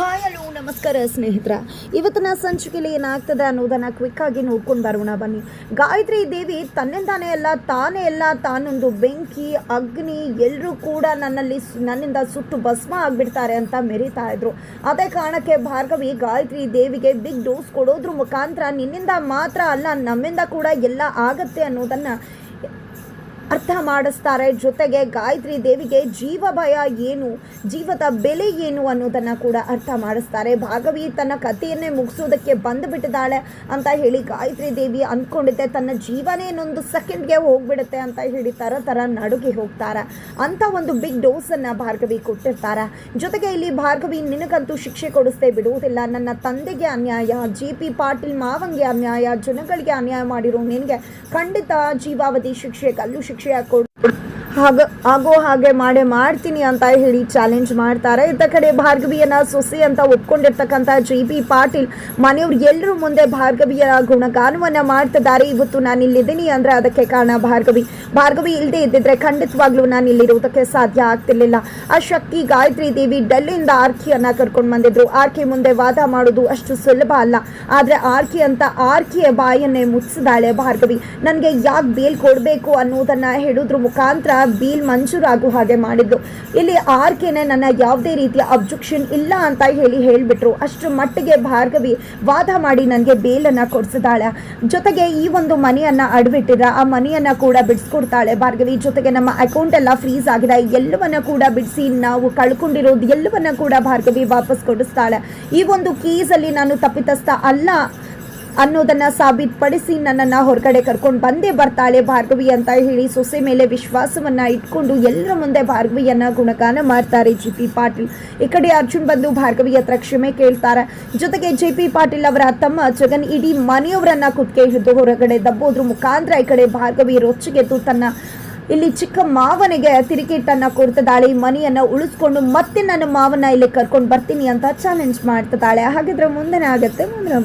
Hi hello ನಮಸ್ಕಾರ ಸ್ನೇಹಿತರ. ಇವತ್ತಿನ ಸಂಚಿಕೆಯಲ್ಲಿ ಏನಾಗ್ತದೆ ಅನ್ನೋದನ್ನು ಕ್ವಿಕ್ಕಾಗಿ ನೋಡ್ಕೊಂಡು ಬರೋಣ ಬನ್ನಿ. ಗಾಯತ್ರಿ ದೇವಿ ತನ್ನಿಂದಾನೇ ಎಲ್ಲ ತಾನೊಂದು ಬೆಂಕಿ ಅಗ್ನಿ ಎಲ್ಲರೂ ಕೂಡ ನನ್ನಿಂದ ಸುಟ್ಟು ಭಸ್ಮ ಆಗಿಬಿಡ್ತಾರೆ ಅಂತ ಮೆರೀತಾ ಇದ್ರು. ಅದೇ ಕಾರಣಕ್ಕೆ ಭಾರ್ಗವಿ ಗಾಯತ್ರಿ ದೇವಿಗೆ ಬಿಗ್ ಡೋಸ್ ಕೊಡೋದ್ರ ಮುಖಾಂತರ ನಿನ್ನಿಂದ ಮಾತ್ರ ಅಲ್ಲ ನಮ್ಮಿಂದ ಕೂಡ ಎಲ್ಲ ಆಗತ್ತೆ ಅನ್ನೋದನ್ನು ಅರ್ಥ ಮಾಡಿಸ್ತಾರೆ. ಜೊತೆಗೆ ಗಾಯತ್ರಿ ದೇವಿಗೆ ಜೀವ ಭಯ ಏನು, ಜೀವದ ಬೆಲೆ ಏನು ಅನ್ನೋದನ್ನು ಕೂಡ ಅರ್ಥ ಮಾಡಿಸ್ತಾರೆ. ಭಾರ್ಗವಿ ತನ್ನ ಕಥೆಯನ್ನೇ ಮುಗಿಸೋದಕ್ಕೆ ಬಂದುಬಿಟ್ಟಿದ್ದಾಳೆ ಅಂತ ಹೇಳಿ ಗಾಯತ್ರಿ ದೇವಿ ಅಂದ್ಕೊಂಡಿದ್ದೆ ತನ್ನ ಜೀವನೇ ಇನ್ನೊಂದು ಸೆಕೆಂಡ್ಗೆ ಹೋಗ್ಬಿಡುತ್ತೆ ಅಂತ ಹೇಳಿ ತರ ನಡುಗೆ ಹೋಗ್ತಾರೆ. ಅಂತ ಒಂದು ಬಿಗ್ ಡೋಸನ್ನು ಭಾರ್ಗವಿ ಕೊಟ್ಟಿರ್ತಾರೆ. ಜೊತೆಗೆ ಇಲ್ಲಿ ಭಾರ್ಗವಿ ನಿನಗಂತೂ ಶಿಕ್ಷೆ ಕೊಡಿಸ್ತೇ ಬಿಡುವುದಿಲ್ಲ, ನನ್ನ ತಂದೆಗೆ ಅನ್ಯಾಯ, JP ಪಾಟೀಲ್ ಮಾವಂಗೆ ಅನ್ಯಾಯ, ಜನಗಳಿಗೆ ಅನ್ಯಾಯ ಮಾಡಿರೋ ನಿನಗೆ ಖಂಡಿತ ಜೀವಾವಧಿ ಶಿಕ್ಷೆ, ಗಲ್ಲು ಶಿಕ್ಷೆ ಆಗೋ ಹಾಗೆ ಮಾಡ್ತೀನಿ ಅಂತ ಹೇಳಿ ಚಾಲೆಂಜ್ ಮಾಡ್ತಾರೆ. ಇತ್ತ ಕಡೆ ಭಾರ್ಗವಿಯನ್ನ ಸೊಸೆ ಅಂತ ಒಪ್ಕೊಂಡಿರ್ತಕ್ಕಂಥ JP ಪಾಟೀಲ್ ಮನೆಯವ್ರು ಎಲ್ಲರೂ ಮುಂದೆ ಭಾರ್ಗವಿಯ ಗುಣಗಾನವನ್ನ ಮಾಡ್ತಿದ್ದಾರೆ. ಇವತ್ತು ನಾನು ಇಲ್ಲಿದ್ದೀನಿ ಅಂದ್ರೆ ಅದಕ್ಕೆ ಕಾರಣ ಭಾರ್ಗವಿ ಇಲ್ಲದೆ ಇದ್ದಿದ್ರೆ ಖಂಡಿತವಾಗ್ಲೂ ನಾನು ಇಲ್ಲಿರೋದಕ್ಕೆ ಸಾಧ್ಯ ಆಗ್ತಿರ್ಲಿಲ್ಲ. ಆ ಶಕ್ತಿ ಗಾಯತ್ರಿ ದೇವಿ ಡೆಲ್ಲಿಯಿಂದ ಆರ್ಕಿಯನ್ನ ಕರ್ಕೊಂಡು ಬಂದಿದ್ರು. ಆರ್ಕಿ ಮುಂದೆ ವಾದ ಮಾಡೋದು ಅಷ್ಟು ಸುಲಭ ಅಲ್ಲ. ಆದ್ರೆ ಆರ್ಕಿಯ ಬಾಯನ್ನೇ ಮುಚ್ಚಿದಾಳೆ ಭಾರ್ಗವಿ. ನನಗೆ ಯಾಕೆ ಬೇಲ್ ಕೊಡಬೇಕು ಅನ್ನೋದನ್ನ ಹೇಳೋದ್ರ ಮುಖಾಂತರ ಬೇಲ್ ಮಂಜೂರಾಗೋ ಹಾಗೆ ಮಾಡಿದ್ರು. ಇಲ್ಲಿ ಆರ್ಕೆನೆ ನನ್ನ ಯಾವುದೇ ರೀತಿಯ ಅಬ್ಜೆಕ್ಷನ್ ಇಲ್ಲ ಅಂತ ಹೇಳಿಬಿಟ್ರು. ಅಷ್ಟರ ಮಟ್ಟಿಗೆ ಭಾರ್ಗವಿ ವಾದ ಮಾಡಿ ನನಗೆ ಬೇಲನ್ನು ಕೊಡಿಸಿದಾಳೆ. ಜೊತೆಗೆ ಈ ಒಂದು ಮನೆಯನ್ನ ಅಡ್ಬಿಟ್ಟಿರ ಆ ಮನೆಯನ್ನ ಕೂಡ ಬಿಡಿಸ್ಕೊಡ್ತಾಳೆ ಭಾರ್ಗವಿ. ಜೊತೆಗೆ ನಮ್ಮ ಅಕೌಂಟ್ ಎಲ್ಲ ಫ್ರೀಸ್ ಆಗಿದೆ, ಎಲ್ಲವನ್ನ ಕೂಡ ಬಿಡಿಸಿ ನಾವು ಕಳ್ಕೊಂಡಿರೋದು ಎಲ್ಲವನ್ನ ಕೂಡ ಭಾರ್ಗವಿ ವಾಪಸ್ ಕೊಡಿಸ್ತಾಳೆ. ಈ ಒಂದು ಕೇಸಲ್ಲಿ ನಾನು ತಪ್ಪಿತಸ್ಥ ಅಲ್ಲ ಅನ್ನೋದನ್ನ ಸಾಬೀತುಪಡಿಸಿ ನನ್ನನ್ನು ಹೊರಗಡೆ ಕರ್ಕೊಂಡು ಬಂದೇ ಬರ್ತಾಳೆ ಭಾರ್ಗವಿ ಅಂತ ಹೇಳಿ ಸೊಸೆ ಮೇಲೆ ವಿಶ್ವಾಸವನ್ನ ಇಟ್ಕೊಂಡು ಎಲ್ಲರ ಮುಂದೆ ಭಾರ್ಗವಿಯನ್ನ ಗುಣಗಾನ ಮಾಡ್ತಾರೆ JP ಪಾಟೀಲ್. ಈ ಕಡೆ ಅರ್ಜುನ್ ಬಂದು ಭಾರ್ಗವಿ ಹತ್ರ ಕ್ಷಮೆ ಕೇಳ್ತಾರೆ. ಜೊತೆಗೆ JP ಪಾಟೀಲ್ ಅವರ ತಮ್ಮ ಜಗನ್ ಇಡೀ ಮನೆಯವರನ್ನ ಕುತ್ತಿಗೆ ಹಿಡಿದು ಹೊರಗಡೆ ದಬ್ಬೋದ್ರ ಮುಖಾಂತರ ಈ ಕಡೆ ಭಾರ್ಗವಿ ರೊಚ್ಚಿಗೆದ್ದು ತನ್ನ ಇಲ್ಲಿ ಚಿಕ್ಕ ಮಾವನಿಗೆ ತಿರುಗೇಟನ್ನ ಕೊಡ್ತಿದ್ದಾಳೆ. ಈ ಮನೆಯನ್ನ ಉಳಿಸ್ಕೊಂಡು ಮತ್ತೆ ನನ್ನ ಮಾವನ ಇಲ್ಲಿ ಕರ್ಕೊಂಡು ಬರ್ತೀನಿ ಅಂತ ಚಾಲೆಂಜ್ ಮಾಡ್ತಿದ್ದಾಳೆ. ಹಾಗಿದ್ರೆ ಮುಂದೆ ಆಗುತ್ತೆ ಮುಂದಿನ